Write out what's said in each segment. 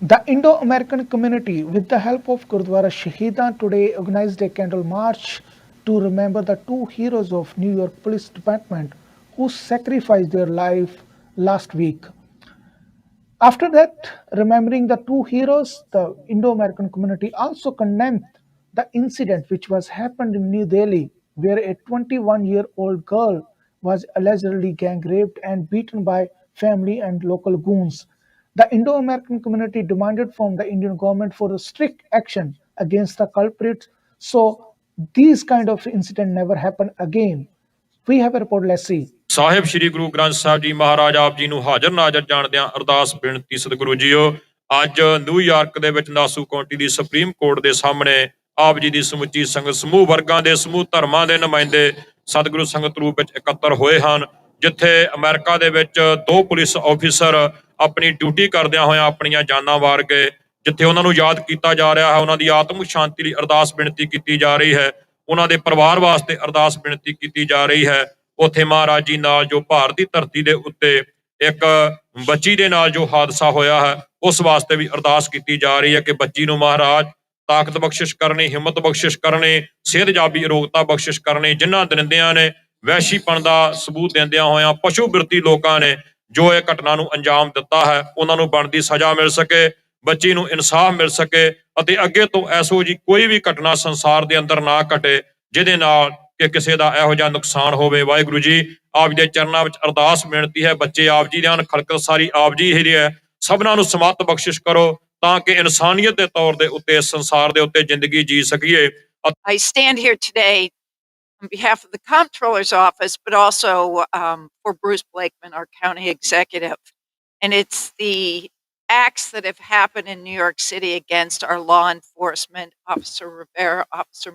The Indo-American community, with the help of Gurdwara Shahidan, today organized a candle march to remember the two heroes of New York Police Department who sacrificed their life last week. After that, remembering the two heroes, the Indo-American community also condemned the incident which was happened in New Delhi, where a 21-year-old girl was allegedly gang raped and beaten by family and local goons. The Indo-American community demanded from the Indian government for a strict action against the culprits, so these kind of incident never happen again. We have a report. Let's see. ਸਾਹਿਬ ਸ੍ਰੀ ਗੁਰੂ ਗ੍ਰੰਥ ਸਾਹਿਬ ਜੀ ਮਹਾਰਾਜ ਆਪ ਜੀ ਨੂੰ ਹਾਜ਼ਰ ਨਾਜ਼ਰ ਜਾਣਦਿਆਂ ਅਰਦਾਸ ਬੇਨਤੀ ਸਤਿਗੁਰੂ JIO ਅੱਜ New York ਦੇ ਵਿੱਚ ਨਾਸੂ County ਦੀ supreme court ਦੇ ਸਾਹਮਣੇ ਆਪ ਜੀ ਦੀ ਸਮੁੱਚੀ ਸੰਗਤ ਸਮੂਹ ਵਰਗਾਂ ਦੇ ਸਮੂਹ ਧਰਮਾਂ ਦੇ ਨੁਮਾਇੰਦੇ ਸਤਿਗੁਰੂ ਸੰਗਤ ਰੂਪ ਵਿੱਚ ਇਕੱਤਰ ਹੋਏ ਹਨ ਜਿੱਥੇ ਅਮਰੀਕਾ ਦੇ ਵਿੱਚ ਦੋ ਪੁਲਿਸ ਆਫੀਸਰ ਆਪਣੀ ਡਿਊਟੀ ਕਰਦਿਆਂ ਹੋਇਆਂ ਆਪਣੀਆਂ ਜਾਨਾਂ ਵਾਰ ਗਏ ਜਿੱਥੇ ਉਹਨਾਂ ਨੂੰ ਯਾਦ ਕੀਤਾ ਜਾ ਰਿਹਾ ਹੈ ਉਹਨਾਂ ਦੀ ਆਤਮਿਕ ਸ਼ਾਂਤੀ ਲਈ ਅਰਦਾਸ ਬੇਨਤੀ ਕੀਤੀ ਜਾ ਰਹੀ ਹੈ ਉਹਨਾਂ ਦੇ ਪਰਿਵਾਰ ਵਾਸਤੇ ਅਰਦਾਸ ਬੇਨਤੀ ਕੀਤੀ ਜਾ ਰਹੀ ਹੈ ਉੱਥੇ ਮਹਾਰਾਜ ਜੀ ਨਾਲ ਜੋ ਭਾਰਤ ਦੀ ਧਰਤੀ ਦੇ ਉੱਤੇ ਇੱਕ ਬੱਚੀ ਦੇ ਨਾਲ ਜੋ ਹਾਦਸਾ ਹੋਇਆ ਹੈ ਉਸ ਵਾਸਤੇ ਵੀ ਅਰਦਾਸ ਕੀਤੀ ਜਾ ਰਹੀ ਹੈ ਕਿ ਬੱਚੀ ਨੂੰ ਮਹਾਰਾਜ ਤਾਕਤ ਬਖਸ਼ਿਸ਼ ਕਰਨੀ ਹਿੰਮਤ ਬਖਸ਼ਿਸ਼ ਕਰਨੀ ਸਿਹਤਯਾਬੀ ਅਰੋਗਤਾ ਬਖਸ਼ਿਸ਼ ਕਰਨੀ ਜਿਨ੍ਹਾਂ ਦਰਿੰਦਿਆਂ ਨੇ ਵਹਿਸ਼ੀਪਣ ਦਾ ਸਬੂਤ ਦਿੰਦਿਆਂ ਹੋਇਆਂ ਪਸ਼ੂ ਬਿਰਤੀ ਲੋਕਾਂ ਨੇ ਜੋ ਇਹ ਘਟਨਾ ਨੂੰ ਅੰਜਾਮ ਦਿੱਤਾ ਹੈ ਉਹਨਾਂ ਨੂੰ ਬਣਦੀ ਸਜ਼ਾ ਮਿਲ ਸਕੇ ਬੱਚੀ ਨੂੰ ਇਨਸਾਫ ਮਿਲ ਸਕੇ ਅਤੇ ਅੱਗੇ ਤੋਂ ਐਸੋ ਜੀ ਕੋਈ ਵੀ ਘਟਨਾ ਸੰਸਾਰ ਦੇ ਅੰਦਰ ਨਾ ਘਟੇ ਜਿਹਦੇ ਨਾਲ ਕਿ ਕਿਸੇ ਦਾ ਇਹੋ ਜਿਹਾ ਨੁਕਸਾਨ ਹੋਵੇ ਵਾਹਿਗੁਰੂ ਜੀ ਆਪ ਦੇ ਚਰਨਾਂ ਵਿੱਚ ਅਰਦਾਸ ਬੇਨਤੀ ਹੈ ਬੱਚੇ ਆਪ ਜੀ ਦੇ ਹਨ ਖਲਕਤ ਸਾਰੀ ਆਪ ਜੀ ਹੀ ਹੈ ਸਭਨਾਂ ਨੂੰ ਸਮੱਤ ਬਖਸ਼ਿਸ਼ ਕਰੋ ਤਾਂ ਕਿ ਇਨਸਾਨੀਅਤ ਦੇ ਤੌਰ ਦੇ ਉੱਤੇ ਇਸ ਸੰਸਾਰ ਦੇ ਉੱਤੇ ਜ਼ਿੰਦਗੀ ਜੀ ਸਕੀਏ I stand here today on behalf of the Comptroller's Office, but also for Bruce Blakeman, our county executive. And it's the acts that have happened in New York City against our law enforcement, Officer Rivera, Officer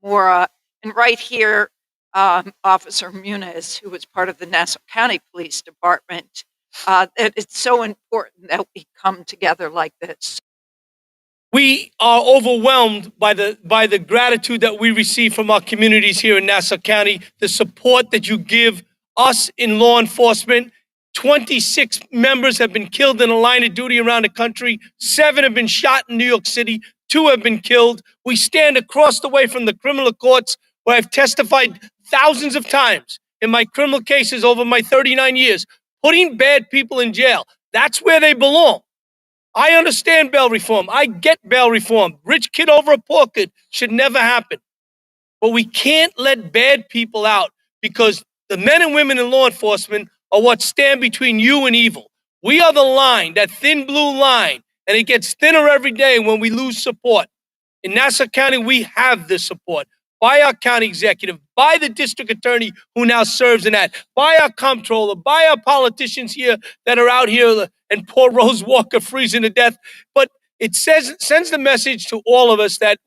Mora, and right here, Officer Muniz, who was part of the Nassau County Police Department. It's so important that we come together like this. We are overwhelmed by the gratitude that we receive from our communities here in Nassau County, the support that you give us in law enforcement. 26 members have been killed in a line of duty around the country. 7 have been shot in New York City. 2 have been killed. We stand across the way from the criminal courts where I've testified thousands of times in my criminal cases over my 39 years, putting bad people in jail. That's where they belong. I understand bail reform. I get bail reform. Rich kid over a poor kid should never happen. But we can't let bad people out because the men and women in law enforcement are what stand between you and evil. We are the line, that thin blue line, and it gets thinner every day when we lose support. In Nassau County, we have this support by our county executive, by the district attorney who now serves in that, by our comptroller, by our politicians here that are out here, and poor Rose Walker freezing to death. But it sends the message to all of us that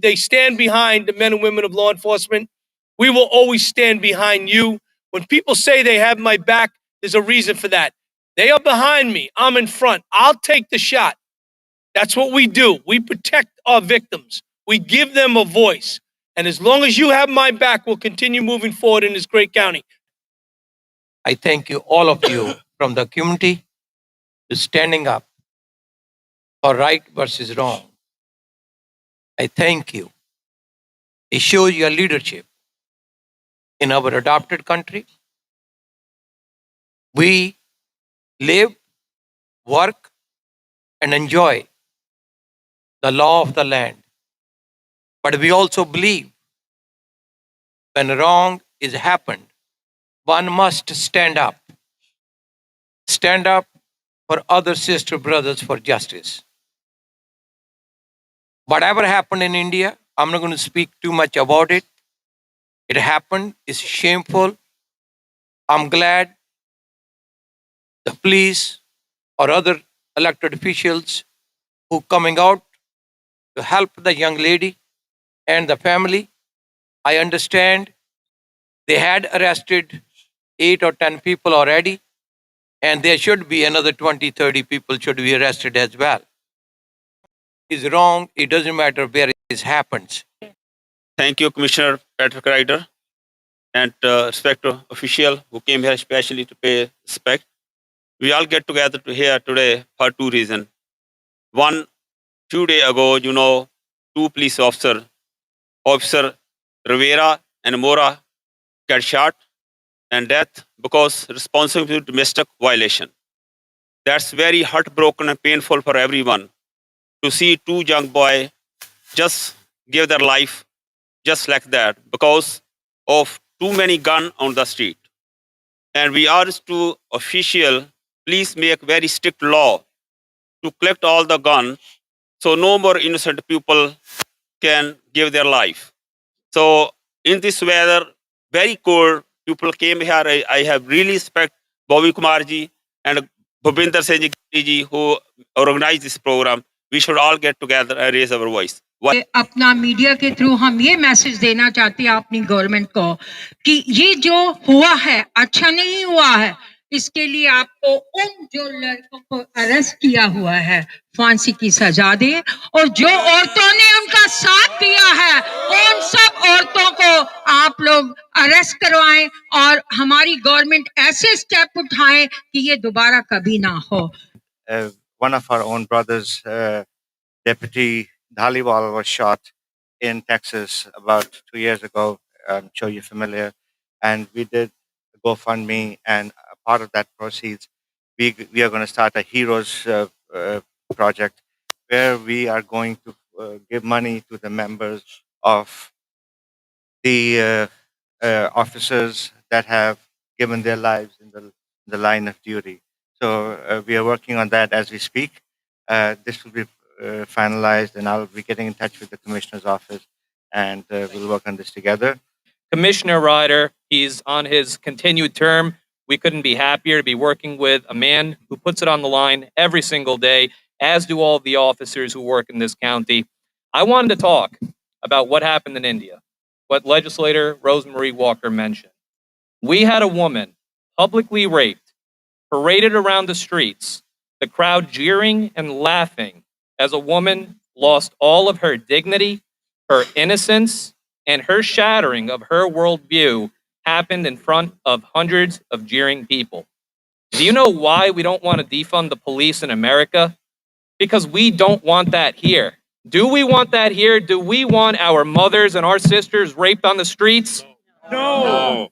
they stand behind the men and women of law enforcement. We will always stand behind you. When people say they have my back, there's a reason for that. They are behind me. I'm in front. I'll take the shot. That's what we do. We protect our victims. We give them a voice. And as long as you have my back, we'll continue moving forward in this great county. I thank you, all of you, from the community to standing up for right versus wrong. I thank you. It shows your leadership in our adopted country. We live, work, and enjoy the law of the land. But we also believe when wrong is happened, one must stand up. Stand up for other sister brothers for justice. Whatever happened in India, I'm not going to speak too much about it. It happened, it's shameful. I'm glad the police or other elected officials who coming out to help the young lady and the family. I understand they had arrested 8 or 10 people already, and there should be another 20, 30 people should be arrested as well. Is wrong, it doesn't matter where it happens. Thank you, Commissioner Patrick Ryder, and respected official who came here especially to pay respect. We all get together to here today for 2 reasons. One few days ago, two police Officer Rivera and Mora, got shot and death because responsible for domestic violation. That's very heartbroken and painful for everyone to see two young boys just give their life just like that because of too many guns on the street. And we urge to official, please make very strict law to collect all the guns so no more innocent people can give their life. So in this weather, very cold, people came here. I have really respect Bobby Kumar ji and Bhupinder Singh ji who organized this program. We should all get together and raise our voice. अपना media के through हम ये message देना चाहते हैं अपनी government को कि ये जो हुआ है अच्छा नहीं हुआ है, इसके लिए आपको उन जो लड़कों को अरेस्ट किया हुआ है फांसी की सजा दे और जो औरतों ने उनका साथ दिया है उन सब औरतों को आप लोग अरेस्ट करवाएं और हमारी गवर्नमेंट ऐसे स्टेप उठाए कि ये दोबारा कभी ना हो. One of our own brothers, Deputy Dhaliwal, was shot in Texas about 2 years ago. I'm sure you're familiar. And we did a GoFundMe, and a part of that proceeds, we are going to start a Heroes project where we are going to give money to the members of the officers that have given their lives in the line of duty. So we are working on that as we speak. This will be finalized, and I'll be getting in touch with the commissioner's office, and we'll work on this together. Commissioner Ryder, he's on his continued term. We couldn't be happier to be working with a man who puts it on the line every single day, as do all of the officers who work in this county. I wanted to talk about what happened in India, what legislator Rosemarie Walker mentioned. We had a woman publicly raped, paraded around the streets, the crowd jeering and laughing as a woman lost all of her dignity, her innocence, and her shattering of her worldview happened in front of hundreds of jeering people. Do you know why we don't want to defund the police in America? Because we don't want that here. Do we want that here? Do we want our mothers and our sisters raped on the streets? No.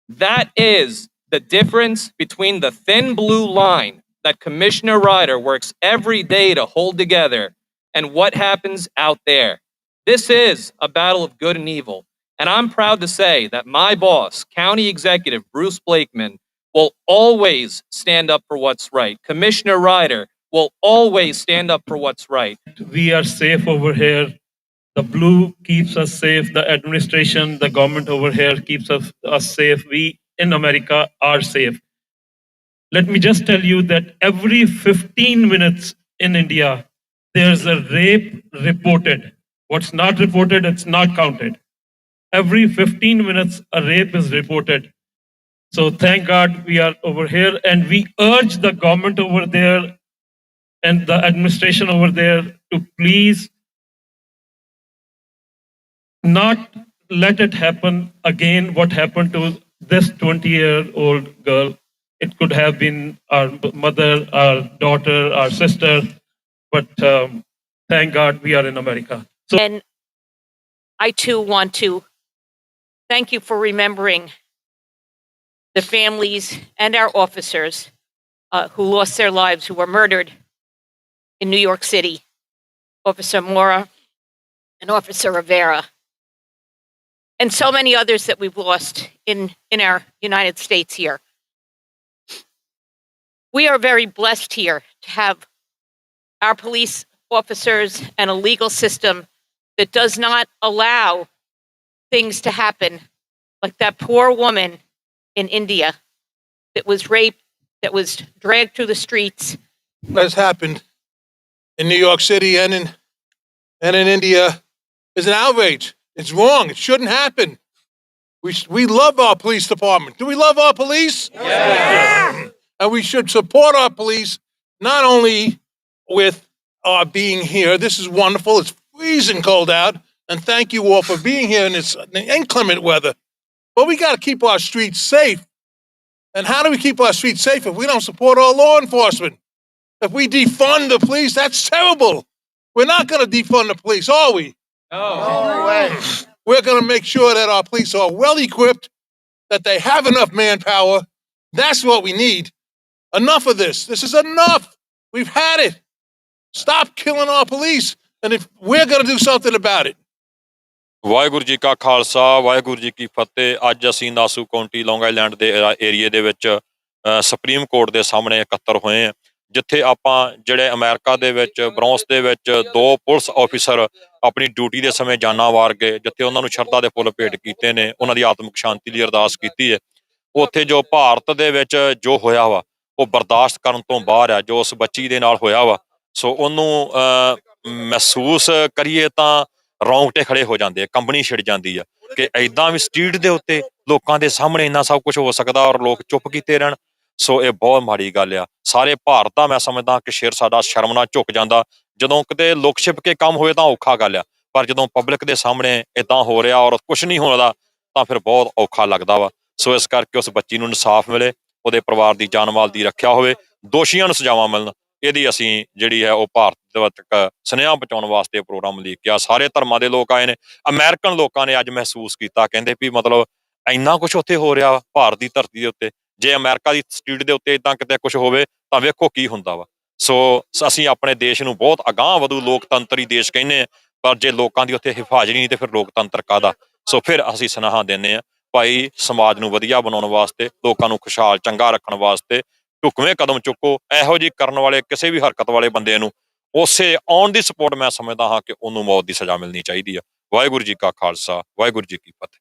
That is the difference between the thin blue line that Commissioner Ryder works every day to hold together and what happens out there. This is a battle of good and evil. And I'm proud to say that my boss, County Executive Bruce Blakeman, will always stand up for what's right. Commissioner Ryder will always stand up for what's right. We are safe over here. The blue keeps us safe. The administration, the government over here keeps us safe. We in America are safe. Let me just tell you that every 15 minutes in India, there's a rape reported. What's not reported, it's not counted. Every 15 minutes, a rape is reported. So thank God we are over here, and we urge the government over there and the administration over there to please not let it happen again what happened to this 20-year-old girl. It could have been our mother, our daughter, our sister, but thank God we are in America. So, and I too want to thank you for remembering the families and our officers who lost their lives, who were murdered in New York City, Officer Mora and Officer Rivera, and so many others that we've lost in our United States here. We are very blessed here to have our police officers and a legal system that does not allow things to happen like that poor woman in India that was raped, that was dragged through the streets. Has happened in New York City and in India is an outrage. It's wrong. It shouldn't happen. We love our police department. Do we love our police? Yeah. And we should support our police, not only with our being here. This is wonderful. It's freezing cold out. And thank you all for being here in this inclement weather. But we got to keep our streets safe. And how do we keep our streets safe if we don't support our law enforcement? If we defund the police, that's terrible. We're not going to defund the police, are we? No way. We're going to make sure that our police are well equipped, that they have enough manpower. That's what we need. Enough of this. This is enough. We've had it. Stop killing our police. And if we're going to do something about it. Waheguru ji ਕਾ ਖਾਲਸਾ ਵਾਹਿਗੁਰੂ ਜੀ ਕੀ ਫਤਿਹ। ਅੱਜ ਅਸੀਂ ਨਾਸੂ County ਲੌਂਗ island ਦੇ ਏਰੀਏ ਦੇ ਵਿੱਚ supreme court ਦੇ ਸਾਹਮਣੇ ਇਕੱਤਰ ਹੋਏ ਹਾਂ, ਜਿੱਥੇ ਆਪਾਂ ਜਿਹੜੇ ਅਮਰੀਕਾ ਦੇ ਵਿੱਚ ਬਰੌਂਸ ਦੇ ਵਿੱਚ 2 ਪੁਲਿਸ ਆਫੀਸਰ ਆਪਣੀ ਡਿਊਟੀ ਦੇ ਸਮੇਂ ਜਾਨਾਂ ਵਾਰ ਗਏ, ਜਿੱਥੇ ਉਹਨਾਂ ਨੂੰ ਸ਼ਰਧਾ ਦੇ ਫੁੱਲ ਭੇਟ ਕੀਤੇ ਨੇ, ਉਹਨਾਂ ਦੀ ਆਤਮਿਕ ਸ਼ਾਂਤੀ ਲਈ ਅਰਦਾਸ ਕੀਤੀ ਹੈ। ਉੱਥੇ ਜੋ ਭਾਰਤ ਦੇ ਵਿੱਚ ਜੋ ਹੋਇਆ ਵਾ ਉਹ ਬਰਦਾਸ਼ਤ ਕਰਨ ਤੋਂ ਬਾਹਰ ਆ, ਜੋ ਉਸ ਬੱਚੀ ਦੇ ਨਾਲ ਹੋਇਆ ਵਾ। ਸੋ ਉਹਨੂੰ ਮਹਿਸੂਸ ਕਰੀਏ ਤਾਂ ਰੌਂਗਟੇ ਖੜੇ ਹੋ ਜਾਂਦੇ ਆ, ਕੰਬਣੀ ਛਿੜ ਜਾਂਦੀ ਆ ਕਿ ਐਦਾਂ ਵੀ ਸਟਰੀਟ ਦੇ ਉੱਤੇ ਲੋਕਾਂ ਦੇ ਸਾਹਮਣੇ ਇੰਨਾ ਸਭ ਕੁਝ ਹੋ ਸਕਦਾ ਔਰ ਲੋਕ ਚੁੱਪ ਕੀਤੇ ਰਹਿਣ। ਸੋ ਇਹ ਬਹੁਤ ਮਾੜੀ ਗੱਲ ਆ। ਸਾਰੇ ਭਾਰਤ ਦਾ ਮੈਂ ਸਮਝਦਾ ਕਿ ਸ਼ੇਰ ਸਾਡਾ ਸ਼ਰਮ ਨਾਲ ਝੁਕ ਜਾਂਦਾ। ਜਦੋਂ ਕਿਤੇ ਲੁਕ ਛਿਪ ਕੇ ਕੰਮ ਹੋਏ ਤਾਂ ਔਖਾ ਗੱਲ ਆ, ਪਰ ਜਦੋਂ ਪਬਲਿਕ ਦੇ ਸਾਹਮਣੇ ਏਦਾਂ ਹੋ ਰਿਹਾ ਔਰ ਕੁਝ ਨਹੀਂ ਹੋਣਾ ਤਾਂ ਫਿਰ ਬਹੁਤ ਔਖਾ ਲੱਗਦਾ ਵਾ। ਸੋ ਇਸ ਕਰਕੇ ਉਸ ਬੱਚੀ ਨੂੰ ਇਨਸਾਫ ਮਿਲੇ, ਉਹਦੇ ਪਰਿਵਾਰ ਦੀ ਜਾਨ ਮਾਲ ਦੀ ਰੱਖਿਆ ਹੋਵੇ, ਦੋਸ਼ੀਆਂ ਨੂੰ ਸਜ਼ਾਵਾਂ ਮਿਲਣ। ਇਹਦੀ ਅਸੀਂ ਜਿਹੜੀ ਹੈ ਉਹ ਭਾਰਤ ਤੱਕ ਸੁਨੇਹਾ ਪਹੁੰਚਾਉਣ ਵਾਸਤੇ ਪ੍ਰੋਗਰਾਮ ਲਿਖਿਆ। ਸਾਰੇ ਧਰਮਾਂ ਦੇ ਲੋਕ ਆਏ ਨੇ। ਅਮਰੀਕਨ ਲੋਕਾਂ ਨੇ ਅੱਜ ਮਹਿਸੂਸ ਕੀਤਾ, ਕਹਿੰਦੇ ਵੀ ਮਤਲਬ ਇੰਨਾ ਕੁਝ ਉੱਥੇ ਹੋ ਰਿਹਾ ਭਾਰਤ ਦੀ ਧਰਤੀ ਦੇ ਉੱਤੇ। ਜੇ ਅਮਰੀਕਾ ਦੀ ਸਟਰੀਟ ਦੇ ਉੱਤੇ ਏਦਾਂ ਕਿਤੇ ਕੁਝ ਹੋਵੇ ਤਾਂ ਵੇਖੋ ਕੀ ਹੁੰਦਾ ਵਾ। ਸੋ ਅਸੀਂ ਆਪਣੇ ਦੇਸ਼ ਨੂੰ ਬਹੁਤ ਅਗਾਂਹ ਵਧੂ ਲੋਕਤੰਤਰੀ ਦੇਸ਼ ਕਹਿੰਦੇ ਹਾਂ, ਪਰ ਜੇ ਲੋਕਾਂ ਦੀ ਉੱਥੇ ਹਿਫਾਜ਼ਤ ਨਹੀਂ ਤੇ ਫਿਰ ਲੋਕਤੰਤਰ ਕਾਹਦਾ। ਸੋ ਫਿਰ ਅਸੀਂ ਸੁਨੇਹਾ ਦਿੰਦੇ ਹਾਂ, ਭਾਈ ਸਮਾਜ ਨੂੰ ਵਧੀਆ ਬਣਾਉਣ ਵਾਸਤੇ, ਲੋਕਾਂ ਨੂੰ ਖੁਸ਼ਹਾਲ ਚੰਗਾ ਰੱਖਣ ਵਾਸਤੇ ਢੁਕਵੇਂ ਕਦਮ ਚੁੱਕੋ। ਇਹੋ ਜਿਹੀ ਕਰਨ ਵਾਲੇ ਕਿਸੇ ਵੀ ਹਰਕਤ ਵਾਲੇ ਬੰਦੇ ਨੂੰ ਉਸੇ ਔਨ ਦੀ ਸਪੋਰਟ ਮੈਂ ਸਮਝਦਾ ਹਾਂ ਕਿ ਉਹਨੂੰ ਮੌਤ ਦੀ ਸਜ਼ਾ ਮਿਲਣੀ ਚਾਹੀਦੀ ਆ। ਵਾਹਿਗੁਰੂ ਜੀ ਕਾ ਖਾਲਸਾ ਵਾਹਿਗੁਰੂ ਜੀ ਕੀ ਫਤਿਹ।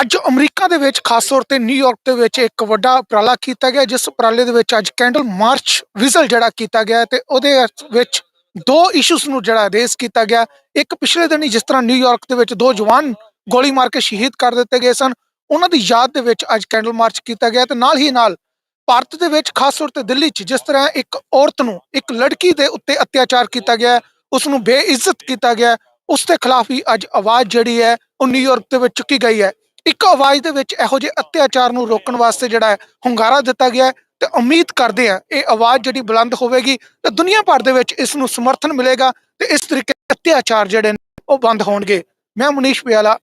ਅੱਜ ਅਮਰੀਕਾ ਦੇ ਵਿੱਚ ਖਾਸ ਤੌਰ ਤੇ ਨਿਊਯਾਰਕ ਦੇ ਵਿੱਚ ਇੱਕ ਵੱਡਾ ਉਪਰਾਲਾ ਕੀਤਾ ਗਿਆ, ਜਿਸ ਉਪਰਾਲੇ ਦੇ ਵਿੱਚ ਅੱਜ ਕੈਂਡਲ ਮਾਰਚ ਵਿਜ਼ਲ ਜਿਹੜਾ ਕੀਤਾ ਗਿਆ ਤੇ ਉਹਦੇ ਵਿੱਚ 2 ਇਸ਼ੂਸ ਨੂੰ ਜਿਹੜਾ ਰੇਜ਼ ਕੀਤਾ ਗਿਆ। ਇੱਕ ਪਿਛਲੇ ਦਿਨ ਹੀ ਜਿਸ ਤਰ੍ਹਾਂ ਨਿਊਯਾਰਕ ਦੇ ਵਿੱਚ 2 ਜਵਾਨ ਗੋਲੀ ਮਾਰ ਕੇ ਸ਼ਹੀਦ ਕਰ ਦਿੱਤੇ ਗਏ ਸਨ, ਉਹਨਾਂ ਦੀ ਯਾਦ ਦੇ ਵਿੱਚ ਅੱਜ ਕੈਂਡਲ ਮਾਰਚ ਕੀਤਾ ਗਿਆ। ਤੇ ਨਾਲ ਹੀ ਨਾਲ ਭਾਰਤ ਦੇ ਵਿੱਚ ਖਾਸ ਤੌਰ ਤੇ ਦਿੱਲੀ 'ਚ ਜਿਸ ਤਰ੍ਹਾਂ ਇੱਕ ਔਰਤ ਨੂੰ, ਇੱਕ ਲੜਕੀ ਦੇ ਉੱਤੇ ਅਤਿਆਚਾਰ ਕੀਤਾ ਗਿਆ, ਉਸ ਨੂੰ ਬੇਇੱਜ਼ਤ ਕੀਤਾ ਗਿਆ, ਉਸ ਦੇ ਖਿਲਾਫ ਹੀ ਅੱਜ ਆਵਾਜ਼ ਜਿਹੜੀ ਹੈ ਉਹ ਨਿਊਯਾਰਕ ਦੇ ਵਿੱਚ ਚੁੱਕੀ ਗਈ ਹੈ। ਇੱਕ ਆਵਾਜ਼ ਦੇ ਵਿੱਚ ਇਹੋ ਜਿਹੇ ਅਤਿਆਚਾਰ ਨੂੰ ਰੋਕਣ ਵਾਸਤੇ ਜਿਹੜਾ ਹੈ ਹੁੰਗਾਰਾ ਦਿੱਤਾ ਗਿਆ ਤੇ ਉਮੀਦ ਕਰਦੇ ਆ ਇਹ ਆਵਾਜ਼ ਜਿਹੜੀ ਬੁਲੰਦ ਹੋਵੇਗੀ ਤੇ ਦੁਨੀਆ ਭਰ ਦੇ ਵਿੱਚ ਇਸ ਨੂੰ ਸਮਰਥਨ ਮਿਲੇਗਾ ਤੇ ਇਸ ਤਰੀਕੇ ਅਤਿਆਚਾਰ ਜਿਹੜੇ ਨੇ ਉਹ ਬੰਦ ਹੋਣਗੇ। ਮੈਂ ਮਨੀਸ਼ ਪਿਆਲਾ,